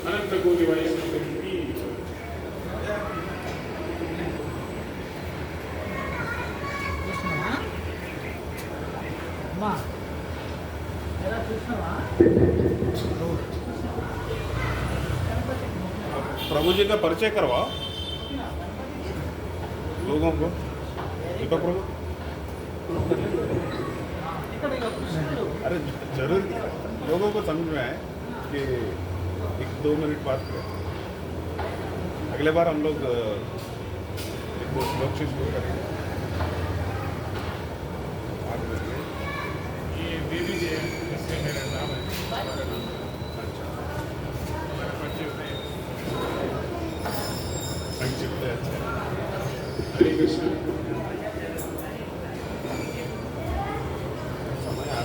అనంతకోటి వైష్ణవుడికి प्रभु जी का परिचय करवा लोगों को। दीपक प्रभु अरे जरूर लोगों को समझ में आए कि 1-2 मिनट बात करें। अगले बार हम लोग 1-2 श्लोक से शुरू करेंगे। ये देवी जी इससे मेरा नाम है। अच्छा हमारे बच्चे होते हैं। संक्षिप्त है। अच्छा हरे कृष्ण। समय आ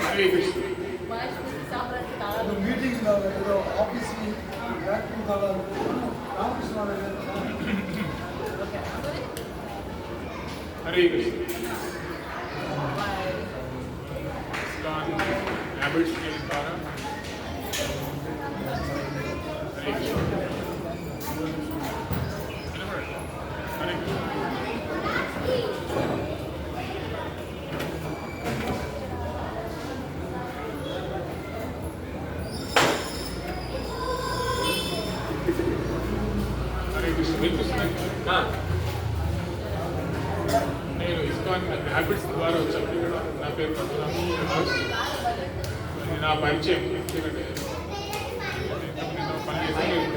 हरे कृष्ण। मीटिंग ऑफिस की हरे कृष्ण। हैबिट्स के द्वारा हरे कृष्ण। हरे कृष्ण। నేను ఇస్కాన్ హ్యాబిట్స్ ద్వారా వచ్చాను ఇక్కడ. నా పేరు పద్మనాభ. నా పరిచయం ఎందుకంటే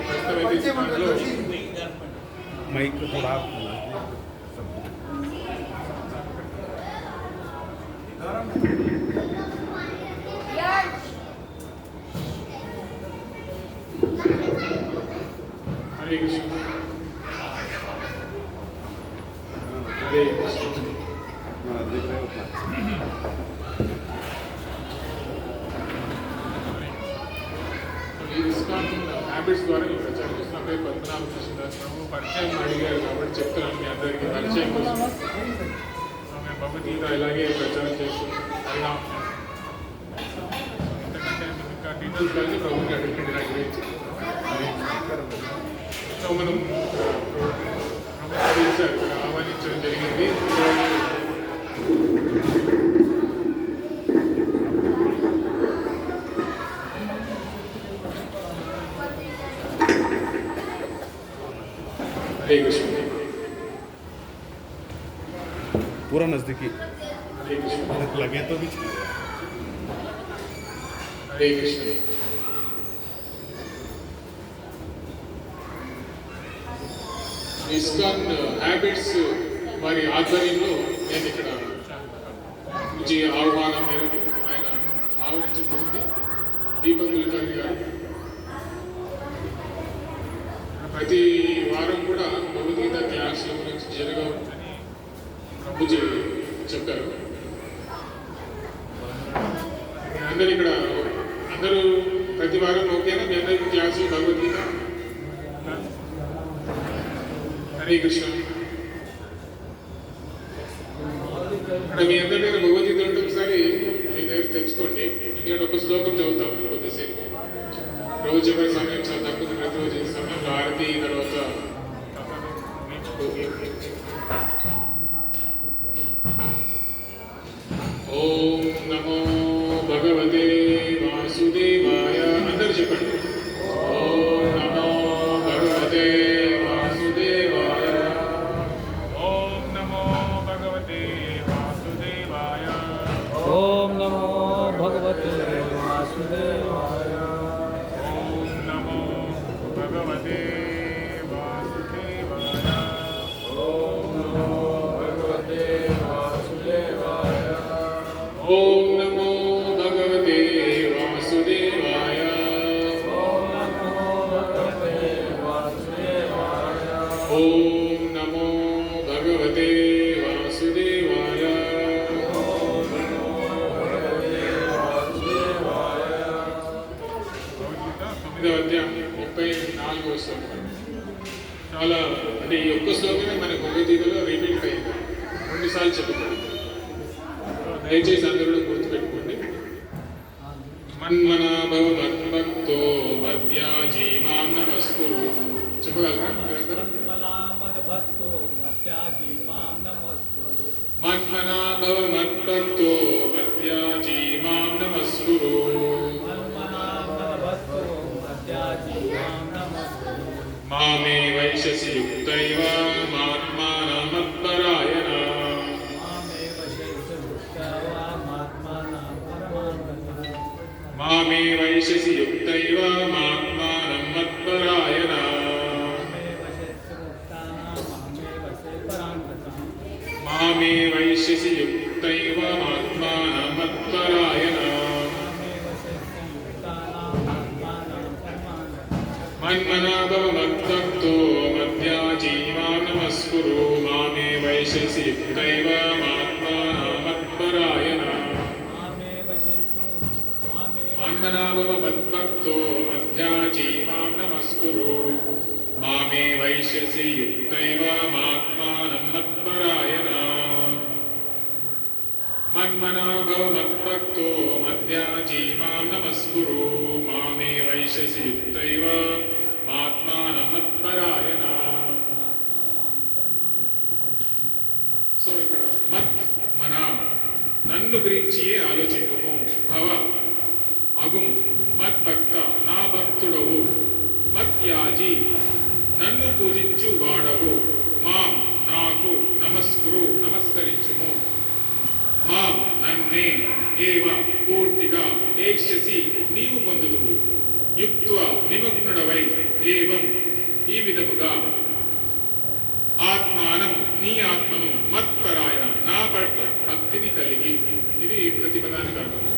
ప్రస్తుతం ఇస్కాన్లో माइक थोड़ा हरे कृष्ण। हरे कृष्ण। देख रहे हो उतना। ఇస్కాన్ హ్యాబిట్స్ ద్వారా ఈ ప్రచారం చేసిన పేరు పద్మనాభ కృష్ణదాస్ ప్రభు. పరిచయం అడిగారు కాబట్టి చెప్తున్నాను మీ అందరికీ పరిచయం కోసం. మేము భగవద్గీత ఇలాగే ప్రచారం చేస్తున్నాం. ఎందుకంటే ఇంకా డీటెయిల్స్ కలిసి ప్రభుకి అడిగింది నా గురించి. సో మనం ప్రభు ఇక్కడ ఆహ్వానించడం జరిగింది. हरे कृष्ण। पूरा नजदीकी हरे कृष्ण। लगे तो भी हरे कृष्ण। ఇస్కాన్ హ్యాబిట్స్ వారి ఆధ్వర్యంలో నేను ఇక్కడ పూజీ ఆహ్వానం మేరకు ఆయన ఆహ్వానించబడింది దీపక్ కులకర్ణి గారు. ప్రతి వారం కూడా భగవద్గీత క్లాసుల గురించి జరగవచ్చని ప్రభుజీ చెప్పారు. అందరు ఇక్కడ అందరూ ప్రతి వారం ఓకేనా? మీ అందరికీ క్లాసు భగవద్గీత? హరే కృష్ణ. ఇక్కడ మీ అందరి దగ్గర భగవద్గీత ఉంటే ఒకసారి ఎందుకంటే ఒక శ్లోకం చదువుతాం కొద్దిసేపు. రోజు ఎవరి సమయం చాలా తక్కువ, ప్రతిరోజు ఈ సమయంలో ఆరతి తర్వాత ఓం నమో భగవతే వాసుదేవాయ అందరూ చెప్పండి. ఓం నమో భగవతే వాసుదేవాయ. ఓం నమో భగవతే వాసుదేవాయ. ఓం నమో భగవతే వాసుదేవాయ. ఓం నమో భగవతే వాసుదేవాయ. ఓం నమో భగవతే వాసుదేవాయ. ఓం నమో భగవతే వాసుదేవాయ. ఓం నమో భగవతే వాసుదేవాయ. ఓం నమో భగవతే వాసుదేవాయ. ఓం నమో భగవతే వాసుదేవాయ. భగవద్గీత 9వ అధ్యాయం 34వ శ్లోకం. చాలా అంటే ఈ ఒక్క శ్లోకమే మన భగవద్గీతలో రిపీట్ అయింది, 2 సార్లు చెప్పబడింది. దయచేసి అందరూ గుర్తుపెట్టుకోండి. మన్మనాభవ మద్భక్తో మధ్యాజీ మాం నమస్కురు. చెప్పగలరా? మన్మనాభక్తో మధ్యాజీ మాం నమస్కురు. మన్మనాభవ మద్భక్తో మధ్యాజీ మాం నమస్కురు. మన్మనాభక్తో మధ్యాజీ మాం నమస్కురు. మామే వైశసి యుక్తైవ మాత్మానం మత్పరాయణ. మామేవ శైశవృత్యవా మాత్మానం పరమానందః. మామే వైశసి యుక్తైవ మాత్మానం మత్పరాయణ. మామేవ శైశవృత్తానాం మామేవ శైపరాంగతాం. మామే వైశసి యుక్తైవ మాత్మానం మత్పరాయణ. మామేవ శైశవృత్తానాం మాత్మానం పరమానందః. మన్మనాభవ మద్భక్తో మధ్యాజీ మాం నమస్కురు. మామే వైశసి యుక్తైవ మాత్మానం మత్పరాయణ. మామేవ శైశవృత్తానాం మామేవ మన్మనాభవ మద్భక్తో మధ్యాజీ మాం నమస్కురు. మామే వైశసి యుక్తైవ మాత్మానం మత్పరాయణ. మన్మనాభవ మద్భక్తో మధ్యాజీ మాం నమస్కురు. మామే వైశసి యుక్తైవ మాత్మానం మత్పరాయణ. సో ఇక్కడ మత్ మన నన్ను గురించియే ఆలోచింపుము. భవ అగుము మద్భక్త నా భక్తుడవు. మత్యాజి నన్ను పూజించు వాడవు. మాం నాకు నమస్కురు నమస్కరించుము. మాం నన్నే ఏవ పూర్తిగా ఏష్యసి నీవు పొందుదువు. యుక్త్వ నిమగ్నుడవై ఏవం ఈ విధముగా ఆత్మానం నీ ఆత్మను మత్పరాయణ నా పట్ల భక్తిని కలిగి. ఇది ప్రతిపదానికి అర్థము.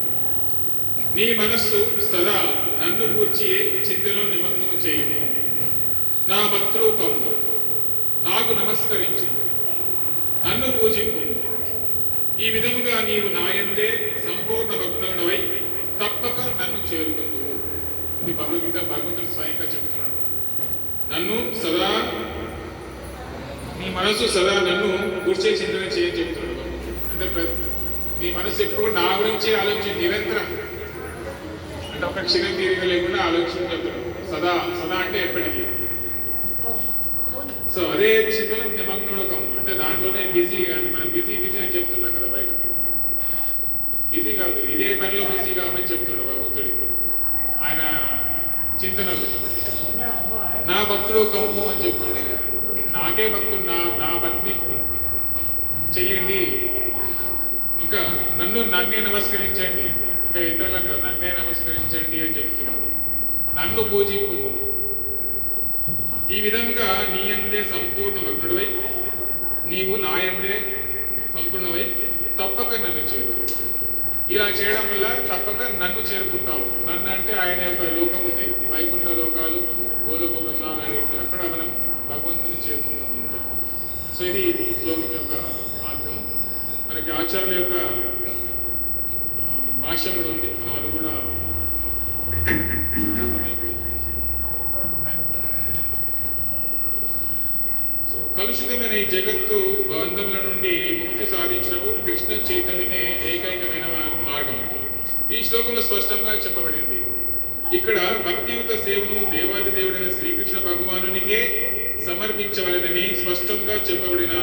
నీ మనస్సు సదా నన్ను గూర్చియే చింతలో నిమగ్నము చేయుము. నా భక్తరూపము నాకు నమస్కరించు, నన్ను పూజింపు. ఈ విధముగా నీవు నాయందే సంపూర్ణ భక్తుడవై తప్పక నన్ను చేరుకుందువు. ఇది భగవద్గీత భగవంతుడు స్వయంగా చెబుతున్నాడు. నన్ను సదా నీ మనసు సదా నన్ను కూర్చే చింతన చేయని చెప్తున్నాడు భగవంతుడు. అంటే నీ మనసు ఎప్పుడు నా గురించి ఆలోచించి నిరంతరం, అంటే ఒక క్షణం తీరిక లేకుండా ఆలోచించాడు. సదా సదా అంటే ఎప్పటికీ. సో అదే చింతలో నిమగ్నుడకం అంటే దాంట్లోనే బిజీ. కానీ మనం బిజీ బిజీ అని చెప్తున్నాం కదా బయట. బిజీ కాదు, ఇదే పనిలో బిజీ కామని చెప్తున్నాడు భగవంతుడికి. ఆయన చింతనలు నా భక్తుడు కమ్ము అని చెప్తున్నాడు. నాకే భక్తుడు, నా భక్తి చెయ్యండి. ఇంకా నన్నే నమస్కరించండి. ఇంకా ఇతరులను కాదు, నన్నే నమస్కరించండి అని చెప్తున్నాడు. నన్ను పూజింపు. ఈ విధంగా నీ యందే సంపూర్ణ మగ్నుడివై నీవు నా యందే సంపూర్ణమై తప్పక నన్ను చేరు. ఇలా చేయడం వల్ల తప్పక నన్ను చేరుకుంటావు. నన్ను అంటే ఆయన యొక్క లోకం ఉంది, వైకుంఠ లోకాలు, గోలోక బృందాలు, అక్కడ మనం భగవంతుని చేరుకుంటాం. సో ఇది శ్లోకం యొక్క అర్థం. మనకి ఆచార్యుల యొక్క భాష్యం కూడా ఉంది, మనం అది కూడా కలుషితమైన ఈ జగత్తు బంధముల నుండి ముక్తి సాధించటకు కృష్ణ చైతన్యమే ఏకైకమైన మార్గం. ఈ శ్లోకంలో స్పష్టంగా చెప్పబడింది. ఇక్కడ భక్తియుత సేవను దేవాది దేవుడైన శ్రీకృష్ణ భగవానునికే సమర్పించవలెనని స్పష్టంగా చెప్పబడిన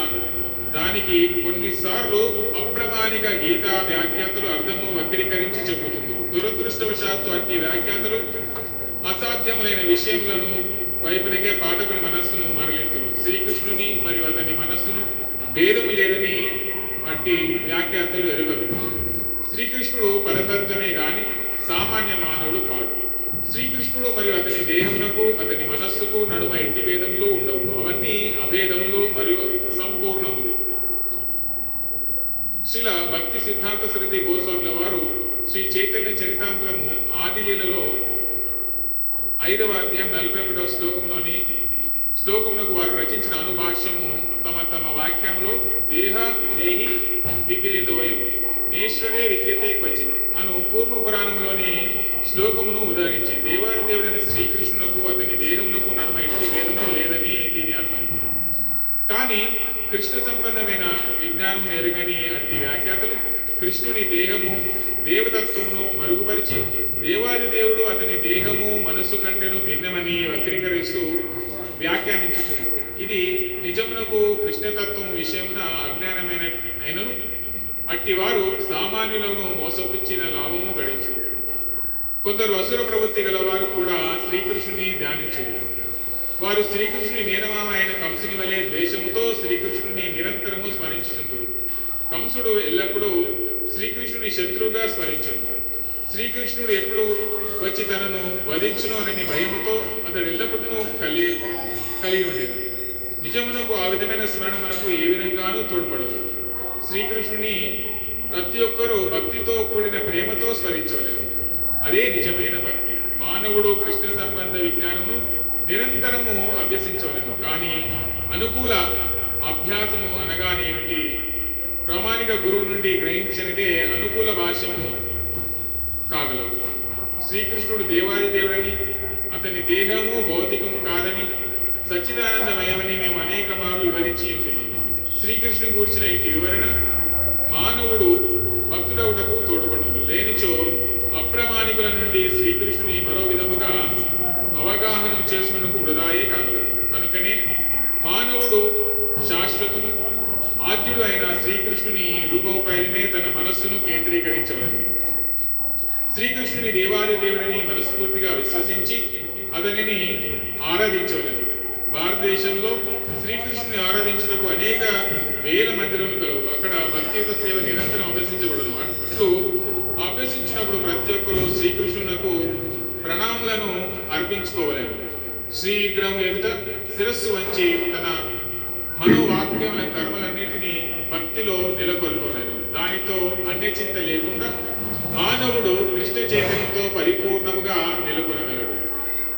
దానికి కొన్నిసార్లు అప్రమాణిక గీతా వ్యాఖ్యాతలు అర్థము వక్రీకరించి చెబుతుంది. దురదృష్టవశాత్తు అట్టి వ్యాఖ్యాతలు అసాధ్యములైన విషయములను వైపునికే పాఠకుని మనస్సును మరలింతురు. శ్రీకృష్ణుని మరియు అతని మనస్సును భేదము లేదని అట్టి వ్యాఖ్యాతలు ఎరుగరు. శ్రీకృష్ణుడు పరతత్వమే గాని సామాన్య మానవుడు కాదు. శ్రీకృష్ణుడు మరియు అతని దేహమునకు అతని మనస్సుకు నడుమ ఎట్టి భేదములు ఉండవు. అవన్నీ అభేదములు మరియు సంపూర్ణములు. శ్రీల భక్తి సిద్ధాంత సరస్వతి గోస్వాముల వారు శ్రీ చైతన్య చరితామృతము ఆదిలీలలో 5వ అధ్యాయం 41వ శ్లోకంలోని శ్లోకమునకు వారు రచించిన అనుభాష్యము తమ వాక్యంలో దేహ దేహి విభేదోయం నేశ్వరే విద్యతే క్వచిత్ అను పూర్వ పురాణంలోని శ్లోకమును ఉదహరించి దేవాది దేవుడైన శ్రీకృష్ణునకు అతని దేహమునకు నడుమ ఎట్టి భేదము లేదని దీని అర్థం. కానీ కృష్ణ సంబంధమైన విజ్ఞానం ఎరుగని అట్టి వ్యాఖ్యాతలు కృష్ణుని దేహము దేవతత్వమును మరుగుపరిచి దేవాది దేవుడు అతని దేహము మనస్సు కంటేను భిన్నమని వక్రీకరిస్తూ వ్యాఖ్యానించుతున్నారు. ఇది నిజమునకు కృష్ణతత్వం విషయమున అజ్ఞానమైనను అట్టి వారు సామాన్యులను మోసపుచ్చిన లాభము గడించు. కొందరు అసుర ప్రవృత్తి గల వారు కూడా శ్రీకృష్ణుని ధ్యానించురు. వారు శ్రీకృష్ణుని మేనమామ అయిన కంసుని వలె ద్వేషముతో శ్రీకృష్ణుని నిరంతరము స్మరించుతుంటారు. కంసుడు ఎల్లప్పుడూ శ్రీకృష్ణుని శత్రువుగా స్మరించను. శ్రీకృష్ణుడు ఎప్పుడు వచ్చి తనను వధించును అనే భయముతో అతడు ఎల్లప్పుడూ కలిగి ఉండేది. నిజమునకు ఆ విధమైన స్మరణ మనకు ఏ విధంగానూ తోడ్పడదు. శ్రీకృష్ణుని ప్రతి ఒక్కరూ భక్తితో కూడిన ప్రేమతో స్మరించవలేదు. అదే నిజమైన భక్తి. మానవుడు కృష్ణ సంబంధ విజ్ఞానము నిరంతరము అభ్యసించవలేదు. కానీ అనుకూల అభ్యాసము అనగానేమిటి? ప్రామాణిక గురువు నుండి గ్రహించినదే అనుకూల భాష్యము కాగలవు. శ్రీకృష్ణుడు దేవాది దేవుడని అతని దేహము భౌతికము కాదని సచ్చిదానందమయమని మేము అనేక మార్లు వివరించి ఉంటుంది. శ్రీకృష్ణుని గూర్చిన ఇంటి వివరణ మానవుడు భక్తుడవుటకు తోడ్పడును. లేనిచో అప్రమాణికుల నుండి శ్రీకృష్ణుని మరో విధముగా అవగాహన చేసుకున్నకు వృధాయే కాగలదు. కనుకనే మానవుడు శాశ్వతము ఆద్యుడు అయిన శ్రీకృష్ణుని రూపంపైనే తన మనస్సును కేంద్రీకరించలేదు. శ్రీకృష్ణుని దేవాది దేవుడిని మనస్ఫూర్తిగా విశ్వసించి అతనిని ఆరాధించవలేదు. భారతదేశంలో శ్రీకృష్ణుని ఆరాధించుటకు అనేక వేల మందిరములు కలవు. అక్కడ భక్తియుత సేవ నిరంతరం అభ్యసించబడను. అట్లు అభ్యసించినప్పుడు ప్రతి ఒక్కరు శ్రీకృష్ణునకు ప్రణాములను అర్పించుకోవలేదు. శ్రీ విగ్రహం ఎదుట శిరస్సు వంచి తన మనోవాక్యముల కర్మలన్నింటినీ భక్తిలో నెలకొల్పలేదు. దానితో అన్యచింత లేకుండా మానవుడు కృష్ణ చైతన్యంతో పరిపూర్ణముగా నెలకొనగలడు.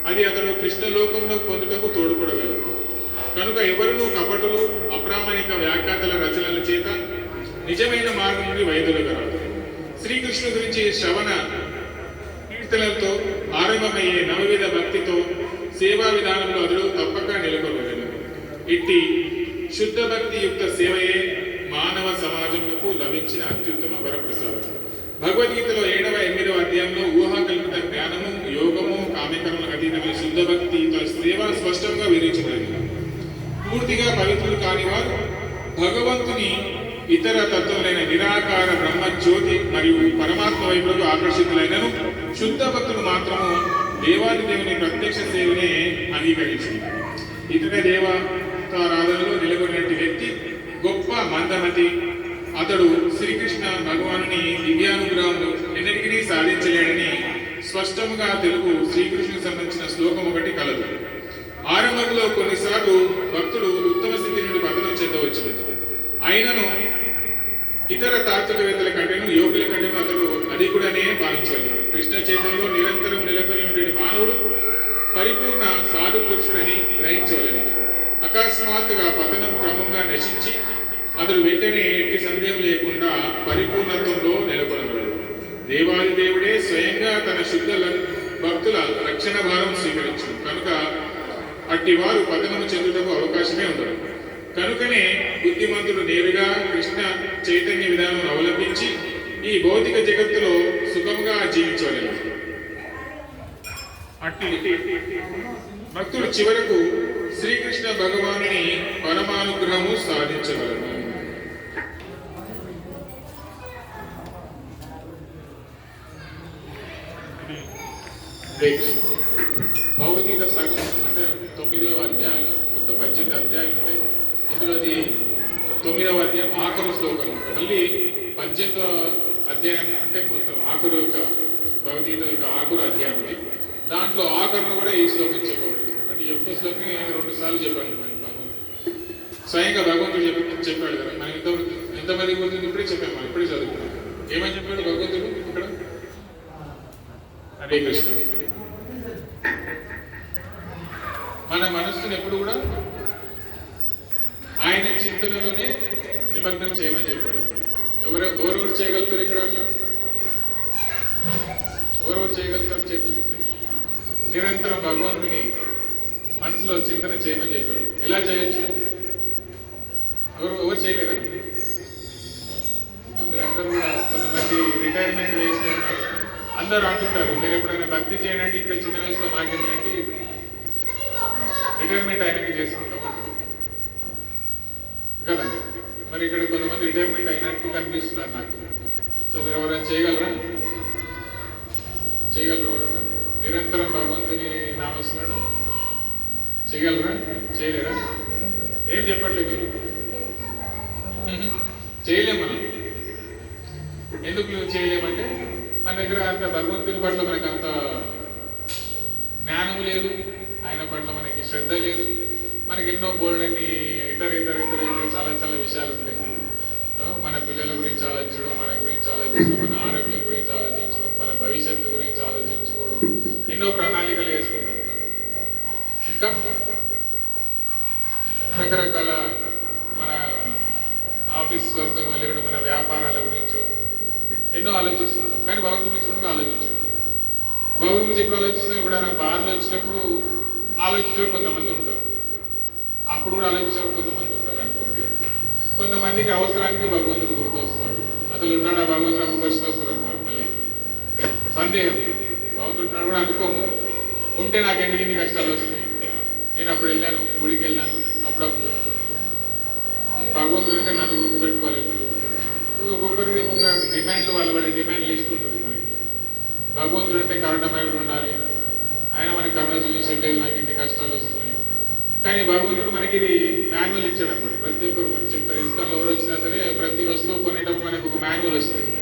అది అతడు కృష్ణలోకంలో పొందుటకు తోడ్పడగలడు. కనుక ఎవరునూ కపటులు అప్రామాణిక వ్యాఖ్యాతల రచనల చేత నిజమైన మార్గం నుండి వైదొలగరాదు. శ్రీకృష్ణు గురించి శ్రవణ కీర్తనలతో ఆరంభమయ్యే నవవిధ భక్తితో సేవా విధానంలో అతడు తప్పక నెలకొనగలడు. ఇట్టి శుద్ధ భక్తి యుక్త సేవయే మానవ సమాజంలో లభించిన అత్యుత్తమ వరప్రసాదం. భగవద్గీతలో 7వ 8వ అధ్యాయంలో ఊహాకల్పిత జ్ఞానము యోగము కామ్యకర్మలకు అతీతమైన శుద్ధ భక్తి సేవ స్పష్టంగా వివరించబడింది. పూర్తిగా పవిత్రులు కాని వారు భగవంతుని ఇతర తత్వములైన నిరాకార బ్రహ్మజ్యోతి మరియు పరమాత్మ వైపులకు ఆకర్షితులైనను శుద్ధ భక్తులు మాత్రము దేవాది దేవుని ప్రత్యక్ష సేవనే అంగీకరించింది. ఇతర దేవతారాధనలో నెలకొన్నటువంటి వ్యక్తి గొప్ప మందమతి. అతడు శ్రీకృష్ణ భగవానుని దివ్యానుగ్రహంలో ఎన్నటికీ సాధించలేడని స్పష్టంగా తెలుగు శ్రీకృష్ణునికి సంబంధించిన శ్లోకం ఒకటి కలదు. ఆరంభంలో కొన్నిసార్లు భక్తుడు ఉత్తమ స్థితి నుండి పతనం చెందవచ్చు. అయినను ఇతర తాత్వికవేత్తల కంటేను యోగుల కంటేను అతడు అధికుడనే భావించగలడు. కృష్ణ చైతన్యంలో నిరంతరం నెలకొని ఉండే మానవుడు పరిపూర్ణ సాధు పురుషుడని గ్రహించవలను. అకస్మాత్తుగా పతనం క్రమంగా నశించి అతడు వెంటనే ఎట్టి సందేహం లేకుండా పరిపూర్ణత్వంలో నెలకొనగలడు. దేవాది దేవుడే స్వయంగా తన శుద్ధ భక్తుల రక్షణ భారం స్వీకరించు. కనుక అట్టి వారు పతనము చెందుటకు అవకాశమే ఉండదు. కనుకనే బుద్ధిమంతుడు నేరుగా కృష్ణ చైతన్య విధానం అవలంబించి ఈ భౌతిక జగత్తులో సుఖంగా జీవించగలరు. అట్టి భక్తుడు చివరకు శ్రీకృష్ణ భగవానుని పరమానుగ్రహము సాధించగలరు. భగవద్గీత సగం అంటే 9వ అధ్యాయం, మొత్తం 18 అధ్యాయాలు ఉంటాయి. ఇందులో అది 9వ అధ్యాయం ఆఖరు శ్లోకం. మళ్ళీ 18వ అధ్యాయం అంటే మొత్తం ఆఖరు యొక్క భగవద్గీత యొక్క ఆఖరు అధ్యాయం ఉంది. దాంట్లో ఆఖరును కూడా ఈ శ్లోకం చెప్పబడింది. అంటే ఈ ఒక్క శ్లోకం 2 సార్లు చెప్పాలి మరి భగవంతుడు. స్వయంగా భగవంతుడు చెప్పాడు కదా. మనం ఎంతమంది గురించి ఇప్పుడే చెప్పాము, మనం ఇప్పుడే చదువుకున్నాం. ఏమని చెప్పాడు భగవంతుడు ఇక్కడ? హరే కృష్ణ. మన మనస్సును ఎప్పుడు కూడా ఆయన చింతనలోనే నిమగ్నం చేయమని చెప్పాడు. ఎవరెవరు చేయగలుగుతారు ఇక్కడ? ఎవరెవరు చేయగలుగుతారు? చేతులు నిరంతరం భగవంతుని మనసులో చింతన చేయమని చెప్పాడు. ఎలా చేయొచ్చు? ఎవరు చేయలేరా? మీరందరూ కూడా కొంతమంది రిటైర్మెంట్ వయసులో ఉన్నారు. అందరూ అంటుంటారు, మీరు ఎప్పుడైనా భక్తి చేయండి, ఇంత చిన్న వయసులో మాకేంటంటే రిటైర్మెంట్ ఆయనకి చేసుకుంటాం అంటారు కదా. మరి ఇక్కడ కొంతమంది రిటైర్మెంట్ అయినట్టు కనిపిస్తున్నారు నాకు. సో మీరు ఎవరైనా చేయగలరా? ఎవరైనా నిరంతరం భగవంతుని నామస్మరణ చేయగలరా? చేయలేరా? ఏం చెప్పట్లేదు మీరు. చేయలేం మనం. ఎందుకు చేయలేమంటే మన దగ్గర అంత భగవంతుని పట్ల మనకు అంత జ్ఞానం లేదు, ఆయన పట్ల మనకి శ్రద్ధ లేదు. మనకి ఎన్నో బోల్డని ఇతర చాలా చాలా విషయాలు ఉంటాయి. మన పిల్లల గురించి ఆలోచించడం, మన గురించి ఆలోచించడం, మన ఆరోగ్యం గురించి ఆలోచించడం, మన భవిష్యత్తు గురించి ఆలోచించుకోవడం, ఎన్నో ప్రణాళికలు వేసుకుంటూ ఉంటాం. ఇంకా రకరకాల మన ఆఫీస్ వర్క్ లేకపోతే మన వ్యాపారాల గురించో ఎన్నో ఆలోచిస్తుంటాం. కానీ భగవంతుడి గురించి కూడా ఆలోచించాం. భగవంతుడి గురించి ఎప్పుడు ఆలోచిస్తాం? ఎప్పుడైనా బాధలు వచ్చినప్పుడు ఆలోచించే కొంతమంది ఉంటారు, అప్పుడు కూడా ఆలోచించే కొంతమంది ఉంటారు అనుకోండి. కొంతమందికి అవసరానికి భగవంతుడు గుర్తొస్తాడు. అసలు ఉన్నాడు ఆ భగవంతుడు అప్పుడు క్వశ్చన్ వస్తారు అన్నమాట. మళ్ళీ సందేహం, భగవంతుడు ఉన్నాడు కూడా అనుకోము. ఉంటే నాకు ఎందుకు ఇన్ని కష్టాలు వస్తాయి? నేను అప్పుడు వెళ్ళాను, గుడికి వెళ్ళాను, అప్పుడప్పుడు భగవంతుడు అంటే నన్ను గుర్తుపెట్టుకోలేదు. ఒక్కొక్కరికి ఒక్కొక్క డిమాండ్లు, వాళ్ళ డిమాండ్ లిస్ట్ ఉంటుంది మనకి. భగవంతుడు అంటే కరుణమయుడు ఉండాలి, ఆయన మనకి కరుణ చూపించట్లేదు, నాకు ఇన్ని కష్టాలు వస్తున్నాయి. కానీ భగవంతుడు మనకి ఇది మాన్యువల్ ఇచ్చాడు అనమాట. ప్రతి ఒక్కరు మనకి చెప్తారు, ఇస్కాన్లో ఎవరు వచ్చినా సరే ప్రతి వస్తువు కొనేటప్పుడు మనకు ఒక మాన్యువల్ వస్తుంది.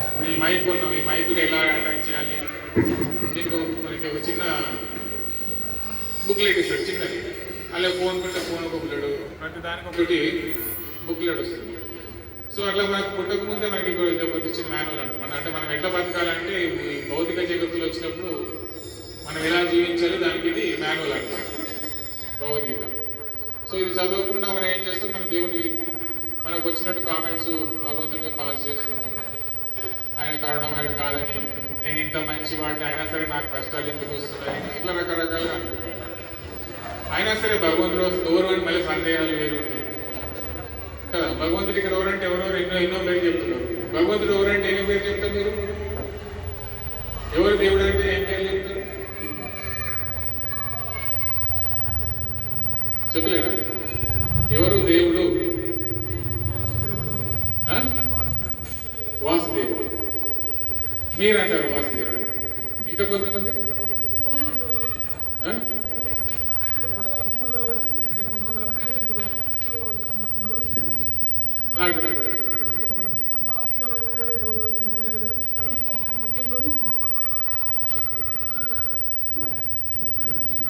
ఇప్పుడు ఈ మైక్ కొన్నాం, ఈ మైక్ని ఎలా అటాచ్ చేయాలి, దీనికి మనకి ఒక చిన్న బుక్లెట్ ఇస్తాడు చిన్నది. అలా ఫోన్ కొంటే ఫోన్ బుక్లెట్, ప్రతి దానికి ఒకటి బుక్లెట్ వస్తుంది. సో అట్లా మనకు పుట్టక ముందే మనకి ఇది ఒక చిన్న మాన్యువల్ అంటాం. అంటే మనం ఎట్లా బతకాలంటే ఈ భౌతిక జగత్తులు వచ్చినప్పుడు మనం ఎలా జీవించాలి దానికి ఇది మాన్యువల్ అంటాం భగవద్గీత. సో ఇది చదవకుండా మనం ఏం చేస్తాం? మనం దేవుని మనకు వచ్చినట్టు కామెంట్స్ భగవంతుడిని పాస్ చేస్తుంటాం. ఆయన కరుణమయుడు కాదని, నేను ఇంత మంచి వాడిని అయినా సరే నాకు కష్టాలు ఎందుకు వస్తున్నాయి, ఇట్లా రకరకాలుగా అనుకుంటాం. అయినా సరే భగవంతుడు ఎవరు అని మళ్ళీ సందేహాలు వేరు ఉంటాయి కదా. భగవంతుడు ఇక్కడ ఎవరంటే ఎవరెవరు ఎన్నో పేరు చెప్తున్నారు. భగవంతుడు ఎవరంటే ఎన్నో పేరు చెప్తారు మీరు? ఎవరు దేవుడు అంటే ఏం పేరు చెప్తారు? చెప్పలేరా? ఎవరు దేవుడు? వాసుదేవుడు. మీరంటారు వాసుదేవుడు. ఇంకా కొంతమంది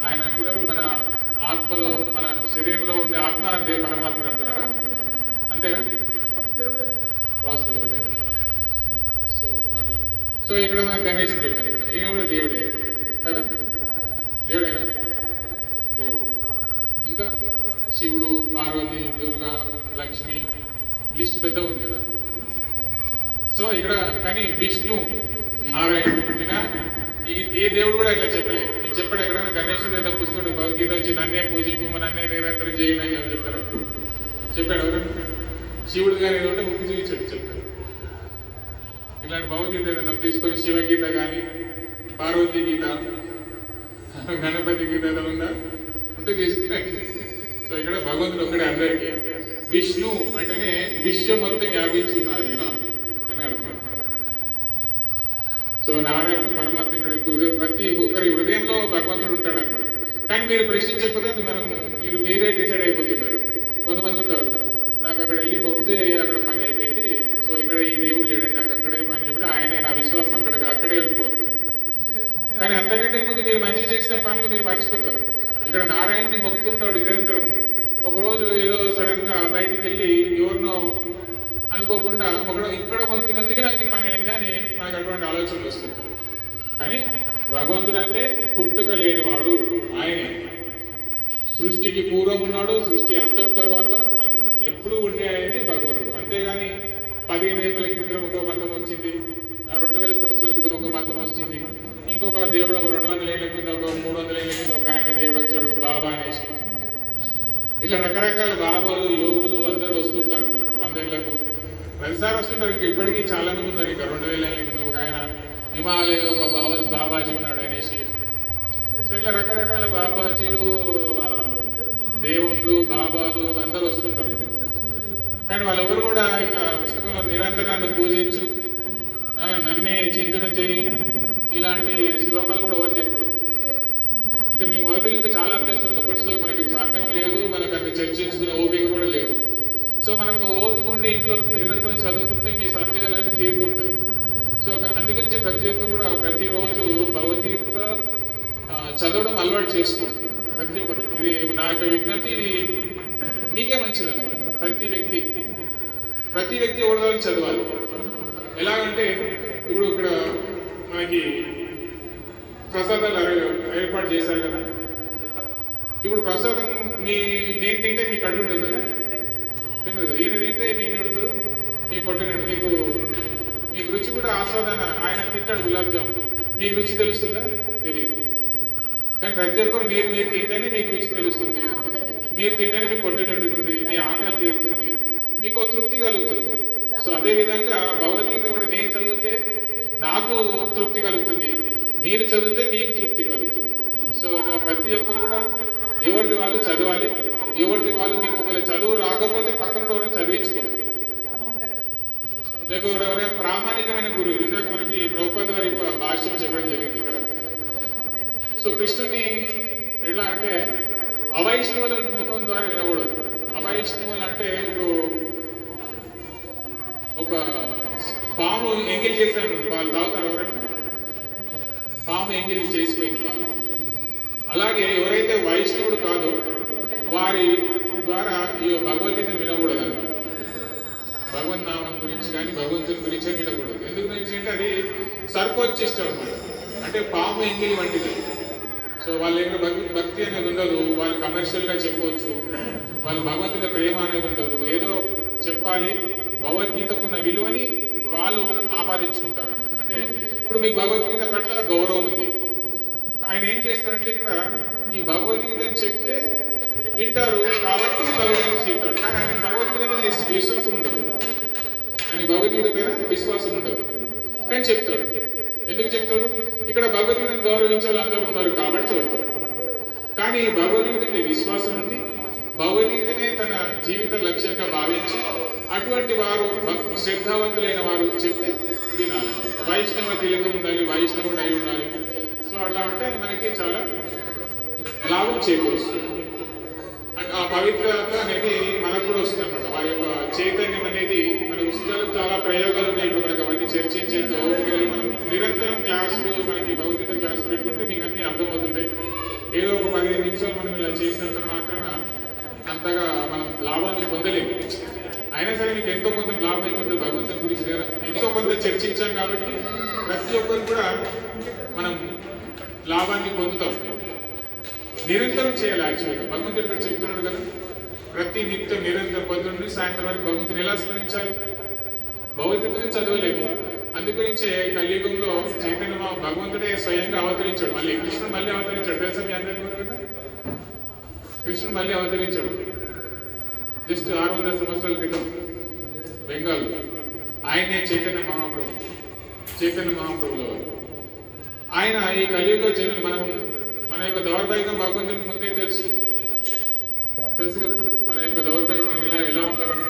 ఆయన అంటున్నారు మన ఆత్మలో, మన శరీరంలో ఉండే ఆత్మ పరమాత్మ అంటున్నారా? అంతేనా? వాసుదేవుడే. సో అట్లా. సో ఇక్కడ మన గణేష్ చెప్పారు, ఈయన కూడా దేవుడే కదా. దేవుడేనా? దేవుడు. ఇంకా శివుడు, పార్వతి, దుర్గా, లక్ష్మి, లిస్ట్ పెద్ద ఉంది కదా. సో ఇక్కడ కానీ విష్ణు, నారాయణ, ఏ దేవుడు కూడా ఇట్లా చెప్పలేదు. నీకు చెప్పాడు ఎక్కడైనా గణేశుడు ఏదో పుస్తకం భగవద్గీత వచ్చి నన్నే పూజింపు, నన్నే నిరంతరం చేయను అని ఏమో చెప్పారు? చెప్పాడు ఎవరైనా? శివుడు కానీ ఏదో ఉంటే ముక్కు చూపించాడు, చెప్పాడు. ఇలాంటి భగవద్గీత ఏదైనా తీసుకొని శివగీత కానీ పార్వతీ గీత గణపతి గీత ఏదైనా ఉందా ఉంటే తీసుకురండి. సో ఇక్కడ భగవంతుడు ఒక్కడే అందరికీ. విష్ణు అంటేనే విశ్వం మొత్తం వ్యాపించున్నారు అని అర్థం. సో నారాయణ పరమాత్మ ఇక్కడ ప్రతి ఒక్కరి హృదయంలో భగవంతుడు ఉంటాడు అన్నమాట. కానీ మీరు ప్రశ్నించకపోతే మీరు మీరే డిసైడ్ అయిపోతుంటారు. కొంతమంది ఉంటారు, నాకు అక్కడ వెళ్ళి మొక్కితే అక్కడ పని అయిపోయింది, సో ఇక్కడ ఈ దేవుడు లేడండి, నాకు అక్కడే పని అయిపోయి ఆయనే నా విశ్వాసం అక్కడే ఉండిపోతుంది. కానీ అంతకంటే ముందు మీరు మంచి చేసిన పనులు మీరు మర్చిపోతారు. ఇక్కడ నారాయణని మొక్కుతుంటాడు నిరంతరం. ఒకరోజు ఏదో సడన్ గా బయటికి వెళ్ళి ఎవరినో అనుకోకుండా ఒకడు ఇక్కడ మొక్కినందుకే నాకు ఈ పని అయింది అని మనకు అటువంటి ఆలోచనలు వస్తుంటారు. కానీ భగవంతుడు అంటే పుట్టుక లేనివాడు, ఆయనే సృష్టికి పూర్వం ఉన్నాడు, సృష్టి అంతం తర్వాత ఎప్పుడు ఉండే ఆయనే భగవంతుడు. అంతేగాని 15,000 క్రితం ఒక మతం వచ్చింది, 2000 సంవత్సరాల క్రితం ఒక మతం వచ్చింది, ఇంకొక దేవుడు ఒక 200 ఏళ్ళ కింద ఒక 300 ఏళ్ళ కింద ఒక ఆయన దేవుడు వచ్చాడు బాబా అనేసి. ఇట్లా రకరకాల బాబాలు యోగులు అందరూ వస్తుంటారు అన్నమాట. 100 ఏళ్లకు ప్రతిసారి వస్తుంటారు. ఇంకా ఇప్పటికీ చాలా మంది ఉన్నారు. ఇంకా 2000 ఏళ్ళ కింద ఒక ఆయన హిమాలయంలో ఒక బాబాజీ ఉన్నాడు అనేసి. సో ఇట్లా రకరకాల బాబాజీలు దేవుళ్ళు బాబాలు అందరూ వస్తుంటారు. కానీ వాళ్ళెవరు కూడా ఇట్లా పుస్తకంలో నిరంతరాన్ని పూజించు, నన్నే చింతన చేయి, ఇలాంటి శ్లోకాలు కూడా ఎవరు చెప్పారు. ఇంకా మీ మొదలు ఇంకా చాలా ప్లేస్ ఉంది. ఒకటి శ్లోకం మనకి సమయం లేదు, మనకు అంత చర్చించుకునే ఓపిక కూడా లేదు. సో మనం ఓపికండి ఇంట్లో నిరంతరం చదువుకుంటే మీ సందేహాలన్నీ తీరుతుంటాయి. సో అందుకని ప్రతి ఒక్కరు కూడా ప్రతిరోజు భగవద్గీత చదవడం అలవాటు చేసుకోండి. ప్రతి ఒక్కరు ఇది నా యొక్క విజ్ఞప్తి, ఇది మీకే మంచిది అన్నమాట. ప్రతి వ్యక్తి ఒకటి చదవాలి. ఎలాగంటే ఇప్పుడు ఇక్కడ మనకి ప్రసాదాలు ఏర్పాటు చేశారు కదా. ఇప్పుడు ప్రసాదం నేను తింటే మీకు కడుపు నిండుతుందా? తింటుంది. ఈయన తింటే మీకు నిండుతుంది, మీ పొట్ట నిండు. మీకు రుచి కూడా ఆస్వాదన. ఆయన తింటాడు గులాబ్ జామున్, మీకు రుచి తెలుస్తుందా? తెలియదు. కానీ ప్రతి ఒక్కరు మీరు తింటేనే మీకు రుచి తెలుస్తుంది, మీరు తింటేనే మీ పొట్ట నిండుతుంది, మీ ఆకలి తీరుతుంది, మీకు తృప్తి కలుగుతుంది. సో అదేవిధంగా భగవద్గీత కూడా నేను చదివితే నాకు తృప్తి కలుగుతుంది, మీరు చదివితే మీకు తృప్తి కలుగుతుంది. సో అట్లా ప్రతి ఒక్కరు కూడా ఎవరిది వాళ్ళు చదవాలి. ఎవరిది వాళ్ళు మీకు ఒకవేళ చదువు రాకపోతే పక్కన ఎవరైనా చదివించుకోండి. లేకపోతే ఎవరైనా ప్రామాణికమైన గురువు, ఇందాక మనకి ప్రభుపాద వారి భాష్యం చెప్పడం జరిగింది ఇక్కడ. సో కృష్ణుని ఎట్లా అంటే అవైష్ణవుల ముఖం ద్వారా వినకూడదు. అవైష్ణవులు అంటే ఇప్పుడు ఒక పాము ఎంగిల్ చేశాను, పాలు తాగుతారు ఎవరైనా? పాము ఎంగిల్ చేసిపోయింది పాలు. అలాగే ఎవరైతే వైష్ణవుడు కాదో వారి ద్వారా ఈ భగవద్గీతను వినకూడదు అన్నమాట. భగవన్నామం గురించి కానీ భగవంతుని గురించి వినకూడదు. ఎందుకు గురించి అంటే అది సర్పోచ్చిష్టం అన్నమాట. అంటే పాము ఎంగిలి వంటిది. సో వాళ్ళ యొక్క భక్తి అనేది ఉండదు, వాళ్ళు కమర్షియల్గా చెప్పవచ్చు, వాళ్ళు భగవంతుని ప్రేమ అనేది ఉండదు. ఏదో చెప్పాలి, భగవద్గీతకున్న విలువని వాళ్ళు ఆపాదించుకుంటారు అన్నమాట. అంటే ఇప్పుడు మీకు భగవద్గీత పట్ల గౌరవం ఉంది, ఆయన ఏం చేస్తారంటే ఇక్కడ ఈ భగవద్గీత చెప్తే వింటారు కాబట్టి భగవద్గీత చెప్తాడు. కానీ ఆయన భగవద్గీత మీద విశ్వాసం ఉండదు, ఆయన భగవద్గీత పైన విశ్వాసం ఉండదు, కానీ చెప్తాడు. ఎందుకు చెప్తాడు? ఇక్కడ భగవద్గీతను గౌరవించే వాళ్ళు అందరూ ఉన్నారు కాబట్టి చెబుతాడు. కానీ భగవద్గీత మీద విశ్వాసం ఉంది, భగవద్గీతనే తన జీవిత లక్ష్యంగా భావించి అటువంటి వారు శ్రద్ధావంతులైన వారు చెప్తే వినాలి. వైష్ణవ తిలకం ఉండాలి, వైష్ణవుడు అయి ఉండాలి. సో అట్లా అంటే మనకి చాలా లాభం చేకూరుస్తుంది. ఆ పవిత్రత అనేది మనకు కూడా వస్తుంది అనమాట. వారి యొక్క చైతన్యం అనేది మన పుస్తకాలు చాలా ప్రయోగాలు ఉన్నాయి. ఇప్పుడు మనకు అవన్నీ చర్చించేందుకు మనం నిరంతరం క్లాసులు, మనకి భౌతిక క్లాసులు పెట్టుకుంటే మీకు అన్నీ అర్థమవుతుంటాయి. ఏదో ఒక 15 నిమిషాలు మనం ఇలా చేసినంత మాత్రాన అంతగా మనం లాభాన్ని పొందలేము. అయినా సరే మీకు ఎంతో కొంత లాభం అయిపోతుంది. భగవంతుని గురించి ఎంతో కొంత చర్చించాం కాబట్టి ప్రతి ఒక్కరు కూడా మనం లాభాన్ని పొందుతాం. నిరంతరం చేయాలి. యాక్చువల్గా భగవంతుడు ఇక్కడ చెప్తున్నాడు కదా, ప్రతి నిత్యం నిరంతరం పొద్దున్న నుండి సాయంత్రం వరకు భగవంతుని ఎలా స్మరించాలి? భగవద్గీతని చదవలేము. అందుగురించే కలియుగంలో చైతన్య భగవంతుడే స్వయంగా అవతరించాడు. మళ్ళీ కృష్ణుడు మళ్ళీ అవతరించాడు. తెలుసా మీ అందరికీ కదా, కృష్ణుడు మళ్ళీ అవతరించాడు జస్ట్ 600 సంవత్సరాల క్రితం బెంగాల్. ఆయనే చైతన్య మహాప్రభు. చైతన్య మహాప్రభుల వారు. ఆయన ఈ కలియుగ జనులు మన యొక్క దౌర్భాగ్యం భగవంతునికి ముందే తెలుసు కదా. మన యొక్క దౌర్భాగ్యం మనం ఎలా ఉంటామని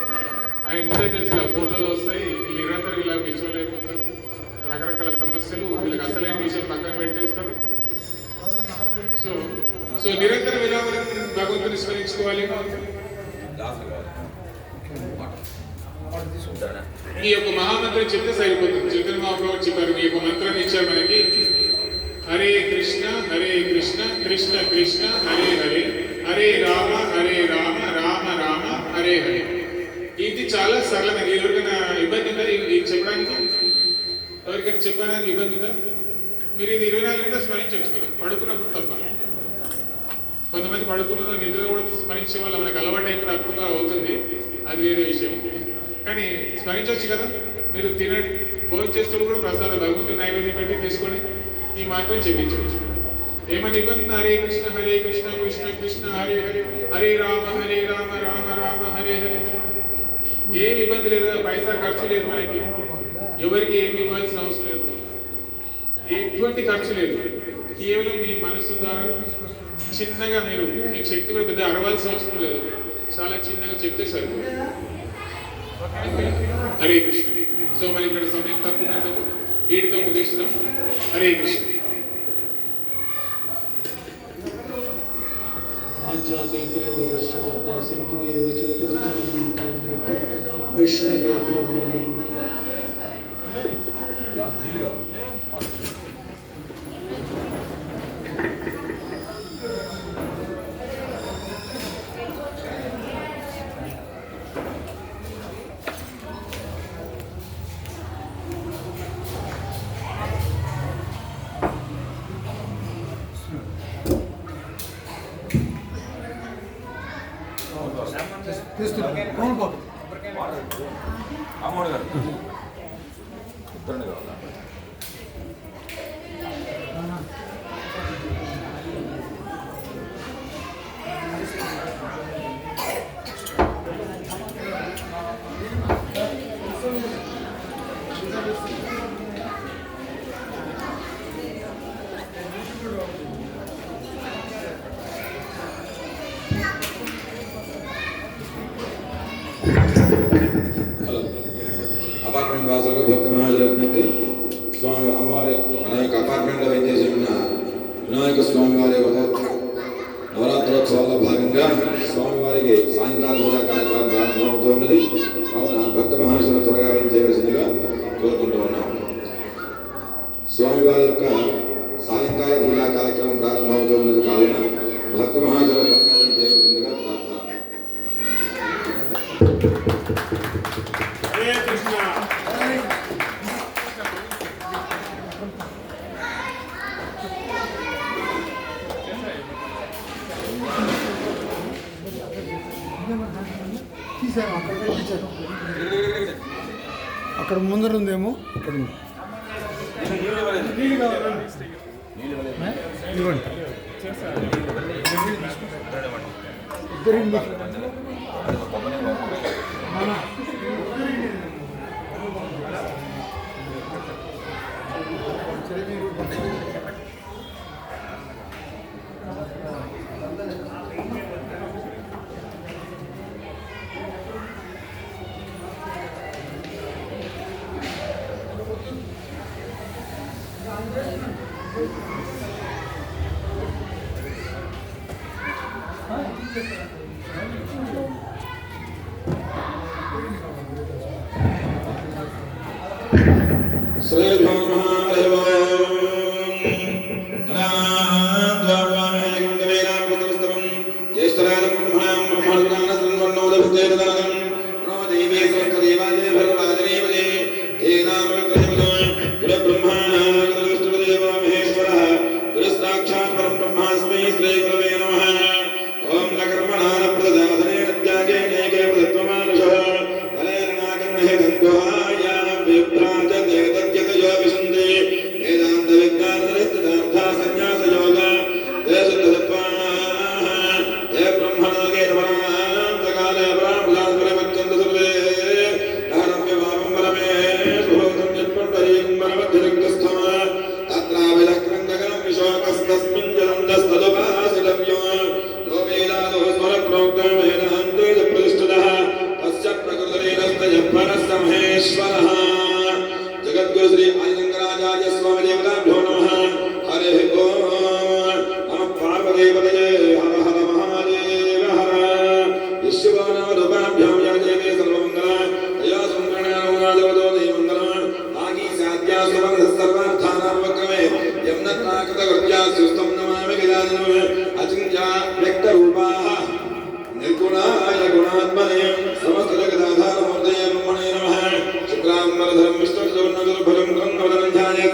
ఆయన ముందే తెలుసు. ఇలా ఫోన్లలో వస్తాయి, వీళ్ళు నిరంతరం ఇలా పిచ్చోలేకపోతారు, రకరకాల సమస్యలు, వీళ్ళకి అసలైన విషయం పక్కన పెట్టేస్తారు. సో నిరంతరం ఎలా మనం భగవంతుని స్మరించుకోవాలి. ఈ యొక్క మహామంత్రం చెప్తే సరిపోతుంది. చైతన్య మహాప్రభు చెప్పారు, ఈ యొక్క మంత్రాన్ని ఇచ్చారు మనకి. హరే కృష్ణ కృష్ణ కృష్ణ హరే హరే, హరే రామ రామ రామ హరే హరే. ఇది చాలా సరళమైనది. ఎవరికైనా ఇబ్బంది ఉందా ఇది చెప్పడానికి? ఎవరికైనా చెప్పడానికి ఇబ్బంది ఉందా? మీరు ఇది 24 గంటలు స్మరించవచ్చు కదా, పడుకున్నప్పుడు తప్ప. కొంతమంది పడుకున్న నిద్ర కూడా స్మరించే వాళ్ళు మనకు అలవాటు అయిపోయి అప్పుడు అవుతుంది, అది వేరే విషయం. కానీ స్మరించవచ్చు కదా. మీరు భోజనం చేస్తూ కూడా ప్రసాద భగవంతుని నైవేద్యం పెట్టి తీసుకొని ఈ మాత్రం చెప్పించవచ్చు. ఏమని ఇబ్బంది? హరే కృష్ణ కృష్ణ కృష్ణ హరే హరే, హరే రామ రామ రామ హరే హరే. ఏమి ఇబ్బంది లేదు, పైసా ఖర్చు లేదు, మనకి ఎవరికి ఏమి ఇవ్వాల్సిన అవసరం లేదు, ఎటువంటి ఖర్చు లేదు. కేవలం మీ మనసు ద్వారా చిన్నగా మీకు శక్తి కూడా పెద్ద అరవాల్సిన అవసరం లేదు, చాలా చిన్నగా చెప్తే సరిపోతుంది. హరే కృష్ణ. సో మన ఇక్కడ సమయం తక్కువ వీటితో ముగిస్తున్నాం. హరే కృష్ణ. అమ్మోడు గారు ఇద్దరు కావాలా? అపార్ట్మెంట్ వాసులకు భక్త మహాజులకి స్వామి అమ్మవారి మన యొక్క అపార్ట్మెంట్లో వేయించేసి ఉన్న వినాయక స్వామివారి నవరాత్రోత్సవాల్లో భాగంగా స్వామివారికి సాయంకాల పూజా కార్యక్రమం ప్రారంభమవుతూ ఉన్నది. కావున భక్త మహాజులు త్వరగా వేయించేయవలసిందిగా కోరుకుంటూ ఉన్నాం. స్వామివారి యొక్క సాయంకాల పూజా కార్యక్రమం ప్రారంభమవుతూ ఉన్నది కావున భక్త మహాజులు త్వరగా వేయించేయవలసిందిగా ప్రార్థన. హరే కృష్ణ. అక్కడ ముందర ఉందేమో, అక్కడ ఉంది. ఓం महेश्वरः जगद्गुरु श्री आदिशंकराचार्य स्वामी देवताभ्यो नमः हरे ओम नमः पार्वतीपतये हर हर महादेव हर विश्वनामरूपाभ्यां या देवी सर्वमंगला तया सुमंगलानुराजवतो देवमंगला नागी साध्या सुमंगल सर्वार्थानामवक्रमे यम्नत्राकृतकृत्या सुस्तं नमामि गिराजनमे अचिन्त्या व्यक्तरूपाः निर्गुणाय गुणात्मने समस्त जगदाधारमूर्तये ब्रह्मणे नमः शुक्लाम्बरधरं विष्णुर्भुजं गङ्गवदनं ध्याये